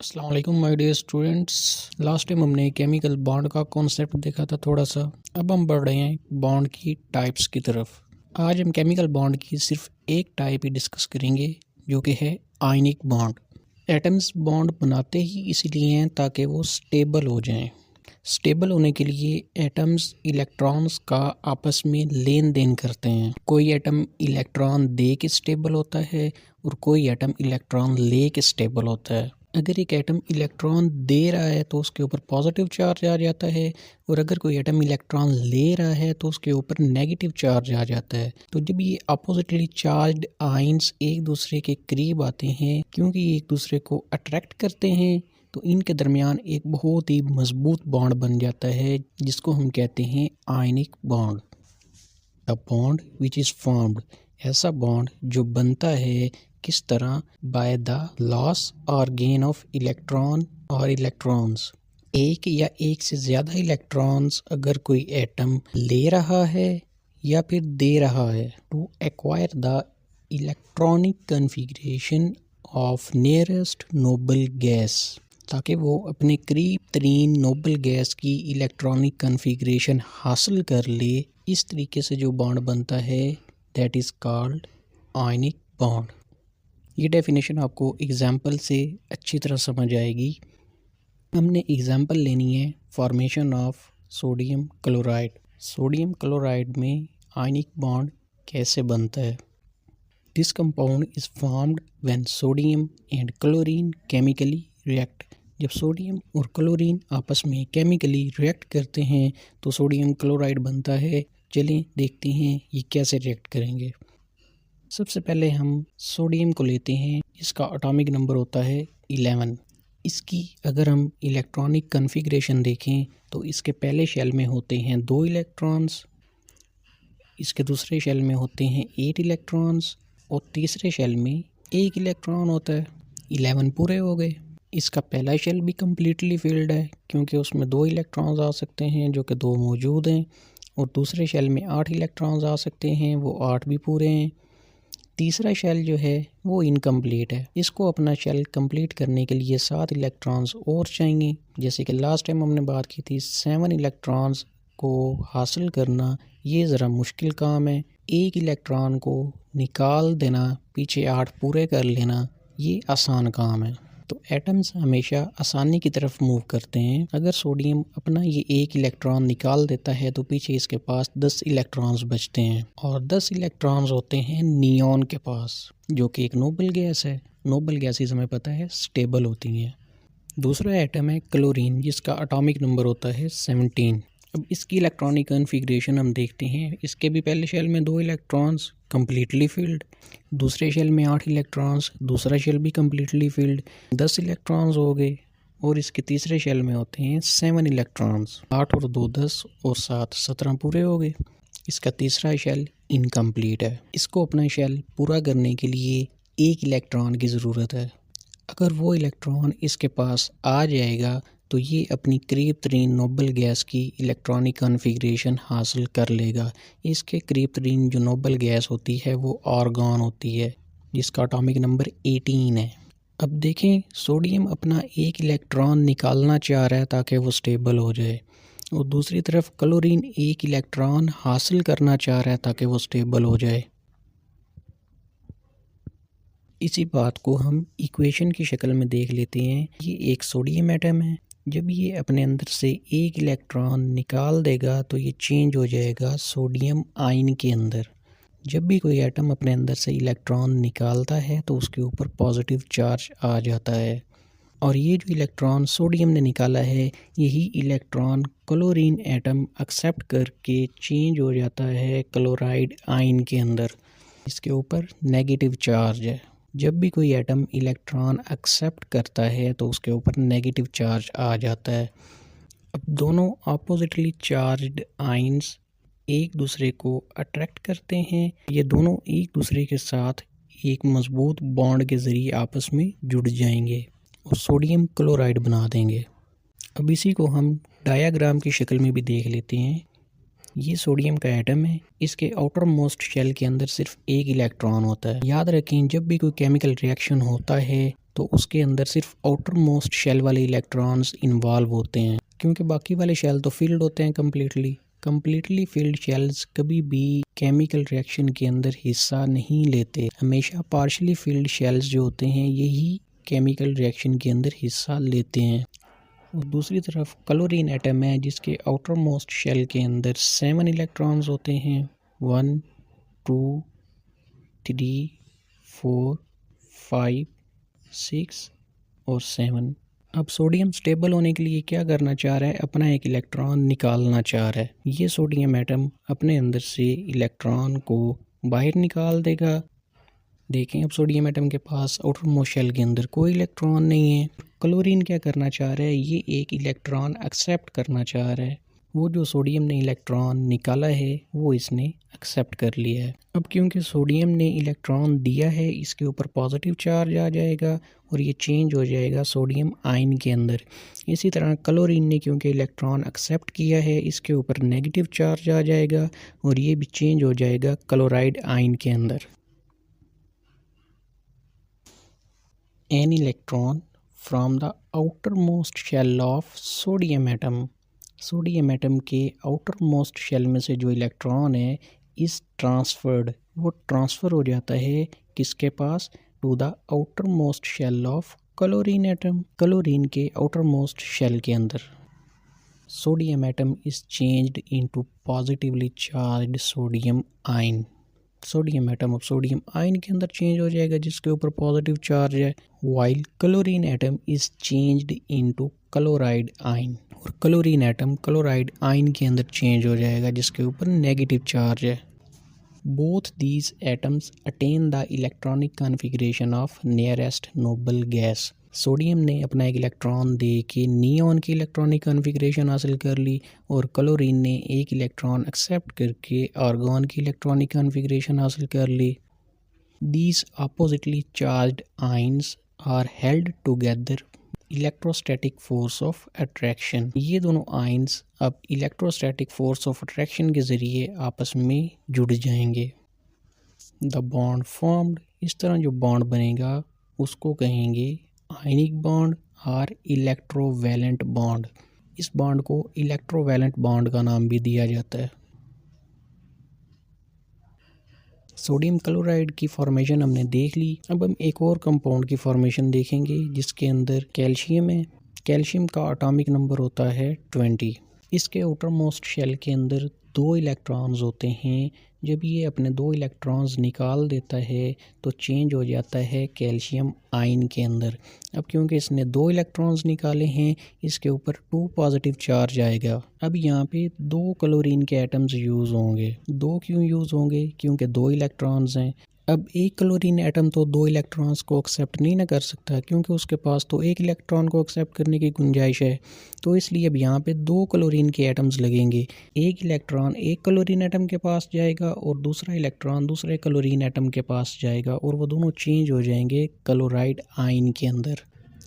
अस्सलाम वालेकुम my dear students. Last time हमने केमिकल बॉन्ड का कॉन्सेप्ट देखा था थोड़ा सा। अब हम बढ़ रहे हैं बॉन्ड की टाइप्स की तरफ। आज हम केमिकल बॉन्ड की सिर्फ एक टाइप ही डिस्कस करेंगे जो कि है आयनिक बॉन्ड। एटम्स बॉन्ड बनाते ही इसीलिए हैं ताकि वो स्टेबल हो जाएं। स्टेबल होने के लिए एटम्स इलेक्ट्रॉन्स का आपस में लेन देन करते हैं। कोई एटम इलेक्ट्रॉन दे के स्टेबल होता है और कोई एटम इलेक्ट्रॉन ले के स्टेबल होता है। अगर एक एटम इलेक्ट्रॉन दे रहा है तो उसके ऊपर पॉजिटिव चार्ज आ जाता है, और अगर कोई एटम इलेक्ट्रॉन ले रहा है तो उसके ऊपर नेगेटिव चार्ज आ जाता है। तो जब ये अपोजिटली चार्ज्ड आयंस एक दूसरे के करीब आते हैं, क्योंकि ये एक दूसरे को अट्रैक्ट करते हैं, तो इनके दरमियान एक बहुत ही मजबूत बॉन्ड बन जाता है जिसको हम कहते हैं ionic bond. The bond which is formed, ऐसा बॉन्ड जो बनता है किस तरह? बाय द लॉस और गेन ऑफ इलेक्ट्रॉन और इलेक्ट्रॉन्स। एक या एक से ज़्यादा इलेक्ट्रॉन्स अगर कोई एटम ले रहा है या फिर दे रहा है, to acquire the electronic configuration of nearest noble gas, ताकि वो अपने करीब तरीन नोबल गैस की इलेक्ट्रॉनिक कन्फिग्रेशन हासिल कर ले। इस तरीके से जो बॉन्ड बनता है that is called ionic bond. ये डेफिनेशन आपको एग्जाम्पल से अच्छी तरह समझ आएगी। हमने एग्जाम्पल लेनी है formation of sodium chloride. Sodium chloride में आयनिक बॉन्ड कैसे बनता है? This compound is formed when sodium and chlorine chemically react. जब सोडियम और क्लोरीन आपस में केमिकली रिएक्ट करते हैं तो सोडियम क्लोराइड बनता है। चलिए देखते हैं ये कैसे रिएक्ट करेंगे। सबसे पहले हम सोडियम को लेते हैं। इसका एटॉमिक नंबर होता है 11। इसकी अगर हम इलेक्ट्रॉनिक कन्फिग्रेशन देखें तो इसके पहले शेल में होते हैं 2 इलेक्ट्रॉन्स, इसके दूसरे शेल में होते हैं 8 इलेक्ट्रॉन्स और तीसरे शेल में 1 इलेक्ट्रॉन होता है। 11 पूरे हो गए। इसका पहला शेल भी कम्प्लीटली फिल्ड है क्योंकि उसमें 2 इलेक्ट्रॉन्स आ सकते हैं जो कि 2 मौजूद हैं, और दूसरे शेल में 8 इलेक्ट्रॉन्स आ सकते हैं, वो 8 भी पूरे हैं। तीसरा शेल जो है वो इनकम्प्लीट है। इसको अपना शेल कंप्लीट करने के लिए 7 इलेक्ट्रॉन्स और चाहिए। जैसे कि लास्ट टाइम हमने बात की थी 7 इलेक्ट्रॉन्स को हासिल करना ये ज़रा मुश्किल काम है। 1 इलेक्ट्रॉन को निकाल देना, पीछे 8 पूरे कर लेना, ये आसान काम है। तो एटम्स हमेशा आसानी की तरफ मूव करते हैं। अगर सोडियम अपना ये 1 इलेक्ट्रॉन निकाल देता है तो पीछे इसके पास 10 इलेक्ट्रॉन्स बचते हैं, और 10 इलेक्ट्रॉन्स होते हैं नियॉन के पास, जो कि एक नोबल गैस है। नोबल गैसेस हमें पता है स्टेबल होती हैं। दूसरा एटम है क्लोरीन, जिसका एटॉमिक नंबर होता है 17। अब इसकी इलेक्ट्रॉनिक कन्फिग्रेशन हम देखते हैं। इसके भी पहले शेल में 2 इलेक्ट्रॉन्स कम्प्लीटली फिल्ड, दूसरे शेल में 8 इलेक्ट्रॉन्स, दूसरा शेल भी कम्प्लीटली फिल्ड, 10 इलेक्ट्रॉन्स हो गए, और इसके तीसरे शेल में होते हैं 7 इलेक्ट्रॉन्स। 8 और 2 10 और 7 17 पूरे हो गए। इसका तीसरा शेल इनकम्प्लीट है। इसको अपना शेल पूरा करने के लिए 1 इलेक्ट्रॉन की ज़रूरत है। अगर वो इलेक्ट्रॉन इसके पास आ जाएगा तो ये अपनी करीब तरीन नोबल गैस की इलेक्ट्रॉनिक कन्फिग्रेशन हासिल कर लेगा। इसके करीब तरीन जो नोबल गैस होती है वो आर्गॉन होती है, जिसका एटॉमिक नंबर 18 है। अब देखें, सोडियम अपना 1 इलेक्ट्रॉन निकालना चाह रहा है ताकि वो स्टेबल हो जाए, और दूसरी तरफ क्लोरीन 1 इलेक्ट्रॉन हासिल करना चाह रहा है ताकि वो स्टेबल हो जाए। इसी बात को हम इक्वेशन की शक्ल में देख लेते हैं। ये एक सोडियम एटम है। जब ये अपने अंदर से 1 इलेक्ट्रॉन निकाल देगा तो ये चेंज हो जाएगा सोडियम आयन के अंदर। जब भी कोई एटम अपने अंदर से इलेक्ट्रॉन निकालता है तो उसके ऊपर पॉजिटिव चार्ज आ जाता है, और ये जो इलेक्ट्रॉन सोडियम ने निकाला है यही इलेक्ट्रॉन क्लोरीन एटम एक्सेप्ट करके चेंज हो जाता है क्लोराइड आयन के अंदर। इसके ऊपर नेगेटिव चार्ज है। जब भी कोई एटम इलेक्ट्रॉन एक्सेप्ट करता है तो उसके ऊपर नेगेटिव चार्ज आ जाता है। अब दोनों अपोजिटली चार्ज्ड आयंस एक दूसरे को अट्रैक्ट करते हैं। ये दोनों एक दूसरे के साथ एक मजबूत बॉन्ड के ज़रिए आपस में जुड़ जाएंगे और सोडियम क्लोराइड बना देंगे। अब इसी को हम डायाग्राम की शक्ल में भी देख लेते हैं। ये सोडियम का एटम है। इसके आउटर मोस्ट शेल के अंदर सिर्फ 1 इलेक्ट्रॉन होता है। याद रखें, जब भी कोई केमिकल रिएक्शन होता है तो उसके अंदर सिर्फ आउटर मोस्ट शेल वाले इलेक्ट्रॉन्स इन्वॉल्व होते हैं, क्योंकि बाकी वाले शेल तो फील्ड होते हैं कंप्लीटली फील्ड शेल्स कभी भी केमिकल रिएक्शन के अंदर हिस्सा नहीं लेते। हमेशा पार्शली फील्ड शेल्स जो होते हैं यही केमिकल रिएक्शन के अंदर हिस्सा लेते हैं। और दूसरी तरफ क्लोरीन एटम है जिसके आउटर मोस्ट शेल के अंदर 7 इलेक्ट्रॉन्स होते हैं, 1 2 3 4 5 6 और 7। अब सोडियम स्टेबल होने के लिए क्या करना चाह रहा है, अपना एक इलेक्ट्रॉन निकालना चाह रहा है। ये सोडियम एटम अपने अंदर से इलेक्ट्रॉन को बाहर निकाल देगा। देखें अब सोडियम एटम के पास आउटर मोस्ट शेल के अंदर कोई इलेक्ट्रॉन नहीं है। क्लोरीन क्या करना चाह रहा है, ये एक इलेक्ट्रॉन एक्सेप्ट करना चाह रहा है। वो जो सोडियम ने इलेक्ट्रॉन निकाला है वो इसने एक्सेप्ट कर लिया है। अब क्योंकि सोडियम ने इलेक्ट्रॉन दिया है इसके ऊपर पॉजिटिव चार्ज आ जाएगा और ये चेंज हो जाएगा सोडियम आयन के अंदर। इसी तरह क्लोरीन ने क्योंकि इलेक्ट्रॉन एक्सेप्ट किया है इसके ऊपर नेगेटिव चार्ज आ जाएगा और ये भी चेंज हो जाएगा क्लोराइड आयन के अंदर। An electron from the outermost shell of sodium atom. Sodium atom के आउटर मोस्ट शेल में से जो इलेक्ट्रॉन है इस ट्रांसफर्ड, वो ट्रांसफ़र हो जाता है किसके पास, to the outermost shell of chlorine atom. Chlorine के आउटर मोस्ट शेल के अंदर sodium atom is changed into positively charged sodium ion. Sodium atom अब सोडियम आयन के अंदर चेंज हो जाएगा जिसके ऊपर पॉजिटिव चार्ज है, while chlorine atom is changed into chloride ion. और क्लोरीन एटम क्लोराइड आयन के अंदर चेंज हो जाएगा जिसके ऊपर नेगेटिव चार्ज है। Both these atoms attain the electronic configuration of nearest noble gas. Sodium ने अपना एक इलेक्ट्रॉन दे के नियॉन की इलेक्ट्रॉनिक कॉन्फ़िगरेशन हासिल कर ली और क्लोरीन ने एक इलेक्ट्रॉन एक्सेप्ट करके आर्गॉन की इलेक्ट्रॉनिक कॉन्फ़िगरेशन हासिल कर ली। These oppositely charged ions are held together electrostatic force of attraction. ये दोनों आयन्स अब इलेक्ट्रोस्टैटिक फोर्स ऑफ अट्रैक्शन के ज़रिए आपस में जुड़ जाएंगे। द बॉन्ड फॉर्म्ड, इस तरह जो बॉन्ड बनेगा उसको कहेंगे आयनिक बॉन्ड और इलेक्ट्रोवैलेंट बॉन्ड। इस बॉन्ड को इलेक्ट्रोवैलेंट बॉन्ड का नाम भी दिया जाता है। सोडियम क्लोराइड की फॉर्मेशन हमने देख ली। अब हम एक और कंपाउंड की फॉर्मेशन देखेंगे जिसके अंदर कैल्शियम है। कैल्शियम का एटॉमिक नंबर होता है 20। इसके आउटर मोस्ट शेल के अंदर 2 इलेक्ट्रॉन्स होते हैं। जब ये अपने 2 इलेक्ट्रॉन्स निकाल देता है तो चेंज हो जाता है कैल्शियम आयन के अंदर। अब क्योंकि इसने 2 इलेक्ट्रॉन्स निकाले हैं इसके ऊपर 2 पॉजिटिव चार्ज आएगा। अब यहाँ पे 2 क्लोरीन के एटम्स यूज़ होंगे। 2 क्यों यूज़ होंगे, क्योंकि 2 इलेक्ट्रॉन्स हैं। अब एक क्लोरीन एटम तो 2 इलेक्ट्रॉन्स को एक्सेप्ट नहीं ना कर सकता क्योंकि उसके पास तो एक इलेक्ट्रॉन को एक्सेप्ट करने की गुंजाइश है। तो इसलिए अब यहाँ पे 2 क्लोरीन के एटम्स लगेंगे। एक इलेक्ट्रॉन एक क्लोरीन एटम के पास जाएगा और दूसरा इलेक्ट्रॉन दूसरे क्लोरीन एटम के पास जाएगा और वो दोनों चेंज हो जाएंगे क्लोराइड आयन के अंदर।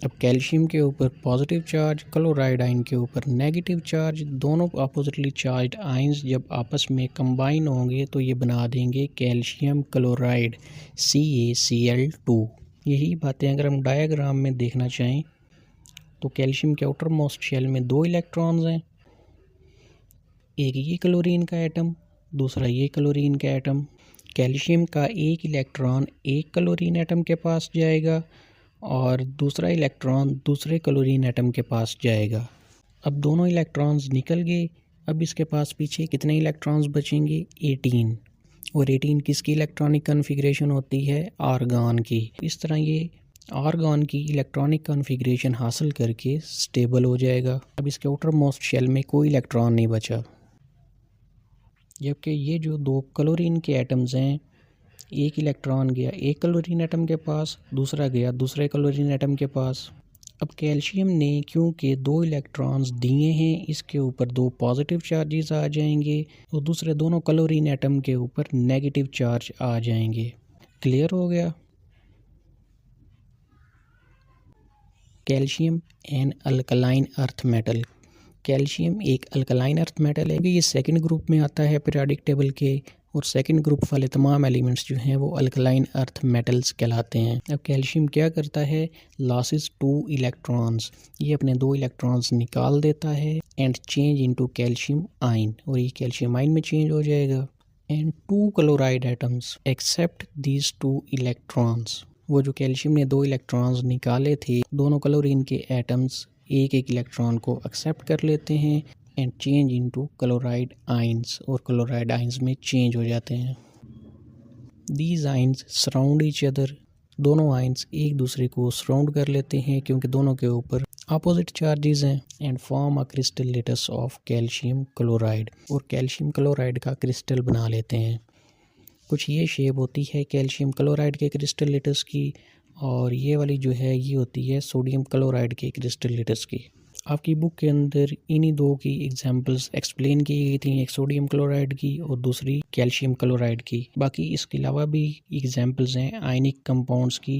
अब कैल्शियम के ऊपर पॉजिटिव चार्ज, क्लोराइड आयन के ऊपर नेगेटिव चार्ज, दोनों अपोजिटली चार्ज्ड आयन्स जब आपस में कंबाइन होंगे तो ये बना देंगे कैल्शियम क्लोराइड CaCl2। यही बातें अगर हम डायग्राम में देखना चाहें तो कैल्शियम के आउटर मोस्ट शेल में 2 इलेक्ट्रॉन्स हैं, एक ये क्लोरीन का एटम, दूसरा ये क्लोरीन का एटम। कैल्शियम का एक इलेक्ट्रॉन एक क्लोरीन एटम के पास जाएगा और दूसरा इलेक्ट्रॉन दूसरे क्लोरीन एटम के पास जाएगा। अब दोनों इलेक्ट्रॉन्स निकल गए। अब इसके पास पीछे कितने इलेक्ट्रॉन्स बचेंगे, 18। और 18 किसकी इलेक्ट्रॉनिक कॉन्फ़िगरेशन होती है, आर्गॉन की। इस तरह ये आर्गॉन की इलेक्ट्रॉनिक कॉन्फ़िगरेशन हासिल करके स्टेबल हो जाएगा। अब इसके आउटर मोस्ट शेल में कोई इलेक्ट्रॉन नहीं बचा। जबकि ये जो 2 क्लोरीन के एटम्स हैं, एक इलेक्ट्रॉन गया एक क्लोरीन एटम के पास, दूसरा गया दूसरे क्लोरीन एटम के पास। अब कैल्शियम ने क्योंकि 2 इलेक्ट्रॉन्स दिए हैं इसके ऊपर 2 पॉजिटिव चार्जेस आ जाएंगे और दूसरे दोनों क्लोरीन एटम के ऊपर नेगेटिव चार्ज आ जाएंगे। क्लियर हो गया। Calcium an alkaline earth metal. Calcium एक अल्कलाइन अर्थ मेटल है। ये सेकंड ग्रुप में आता है पीरियोडिक टेबल के और सेकंड ग्रुप वाले तमाम एलिमेंट्स जो हैं वो अल्कलाइन अर्थ मेटल्स कहलाते हैं। अब कैल्शियम क्या करता है, लॉसेस 2 इलेक्ट्रॉन्स, ये अपने 2 इलेक्ट्रॉन्स निकाल देता है and change into calcium ion, और ये कैल्शियम आयन में चेंज हो जाएगा। And 2 chloride atoms accept these 2 electrons, वो जो कैल्शियम ने 2 इलेक्ट्रॉन्स निकाले थे, दोनों क्लोरीन के एटम्स एक एक इलेक्ट्रॉन को एक्सेप्ट कर लेते हैं and change into chloride ions, और क्लोराइड आइंस में चेंज हो जाते हैं। These ions surround each other, दोनों आइंस एक दूसरे को सराउंड कर लेते हैं क्योंकि दोनों के ऊपर अपोजिट चार्जेस हैं, and form a crystal lattice of calcium chloride, और कैल्शियम क्लोराइड का क्रिस्टल बना लेते हैं। कुछ ये शेप होती है कैल्शियम क्लोराइड के क्रिस्टल लेटस की, और ये वाली जो है ये होती है सोडियम क्लोराइड के क्रिस्टल लेटस की। आपकी बुक के अंदर इन्हीं 2 की एग्जांपल्स एक्सप्लेन की गई थी, एक सोडियम क्लोराइड की और दूसरी कैल्शियम क्लोराइड की। बाकी इसके अलावा भी एग्जांपल्स हैं आयनिक कंपाउंड्स की,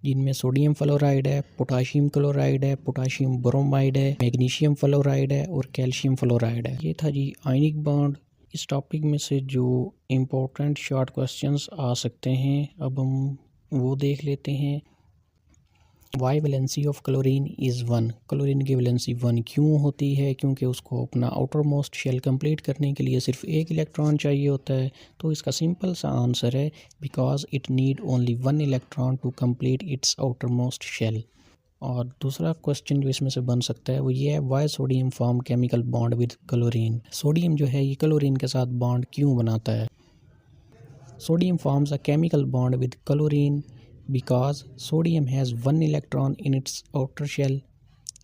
जिनमें सोडियम फ्लोराइड है, पोटाशियम क्लोराइड है, पोटाशियम ब्रोमाइड है, मैग्नीशियम फ्लोराइड है और कैल्शियम फ्लोराइड है। ये था जी आयनिक बॉन्ड। इस टॉपिक में से जो इम्पोर्टेंट शॉर्ट क्वेश्चंस आ सकते हैं अब हम वो देख लेते हैं। Why valency of chlorine is 1, chlorine की वैलेंसी 1 क्यों होती है, क्योंकि उसको अपना आउटर मोस्ट शेल कंप्लीट करने के लिए सिर्फ एक इलेक्ट्रॉन चाहिए होता है। तो इसका सिंपल सा आंसर है because it need only 1 electron to complete its outermost shell. और दूसरा क्वेश्चन जो इसमें से बन सकता है वो ये है, why sodium form chemical bond with chlorine, sodium जो है ये क्लोरीन के साथ बॉन्ड क्यों बनाता है। Sodium forms a chemical bond with chlorine because sodium has 1 electron in its outer shell,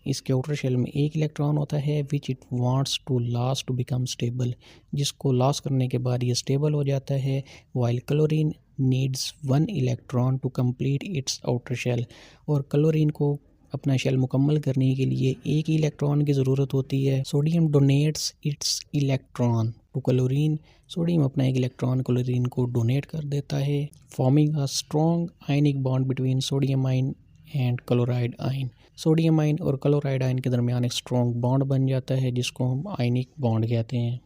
इसके आउटर शेल में एक इलेक्ट्रॉन होता है which it wants to lose to become stable, जिसको लॉस करने के बाद ये स्टेबल हो जाता है। While chlorine needs 1 electron to complete its outer shell, और क्लोरीन को अपना शेल मुकम्मल करने के लिए एक ही इलेक्ट्रॉन की ज़रूरत होती है। Sodium donates its electron to chlorine, sodium अपना एक इलेक्ट्रॉन क्लोरीन को डोनेट कर देता है, forming a strong ionic bond between sodium ion and chloride ion, sodium ion और क्लोराइड आयन के दरमियान एक स्ट्रॉन्ग बॉन्ड बन जाता है जिसको हम आयनिक बॉन्ड कहते हैं।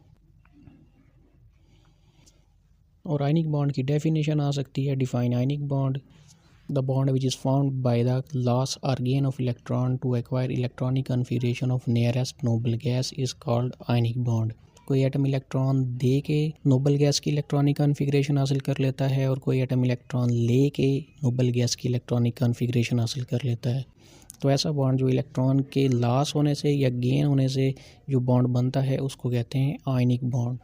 और आयनिक बॉन्ड की डेफिनेशन आ सकती है, define ionic bond, the bond which is formed by the loss or gain of electron to acquire electronic configuration of nearest noble gas is called ionic bond। कोई atom electron दे के Nobel gas की electronic configuration हासिल कर लेता है और कोई atom electron ले के नोबल गैस की इलेक्ट्रॉनिक कॉन्फ़िगरेशन हासिल कर लेता है। तो ऐसा बॉन्ड जो इलेक्ट्रॉन के लॉस होने से या गेन होने से जो बॉन्ड बनता है उसको कहते हैं आयनिक बॉन्ड।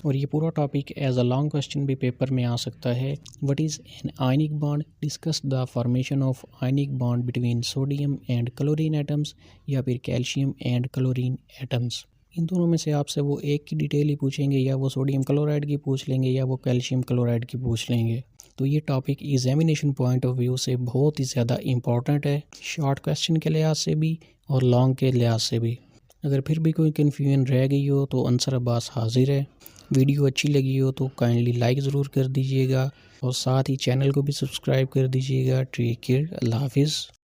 और ये पूरा topic as a long question भी पेपर में आ सकता है। What is an ionic bond, discuss the formation of ionic bond between sodium and chlorine atoms, या फिर कैल्शियम एंड क्लोरीन एटम्स। इन दोनों में से आपसे वो एक की डिटेल ही पूछेंगे, या वो सोडियम क्लोराइड की पूछ लेंगे या वो कैल्शियम क्लोराइड की पूछ लेंगे। तो ये topic examination point of view से बहुत ही ज़्यादा इंपॉर्टेंट है, शॉर्ट क्वेश्चन के लिहाज से भी और लॉन्ग के लिहाज से भी। अगर फिर भी कोई कन्फ्यूजन रह गई हो तो अंसर अब्बास हाजिर है। वीडियो अच्छी लगी हो तो काइंडली लाइक ज़रूर कर दीजिएगा और साथ ही चैनल को भी सब्सक्राइब कर दीजिएगा। टेक केयर, अल्लाह हाफिज़।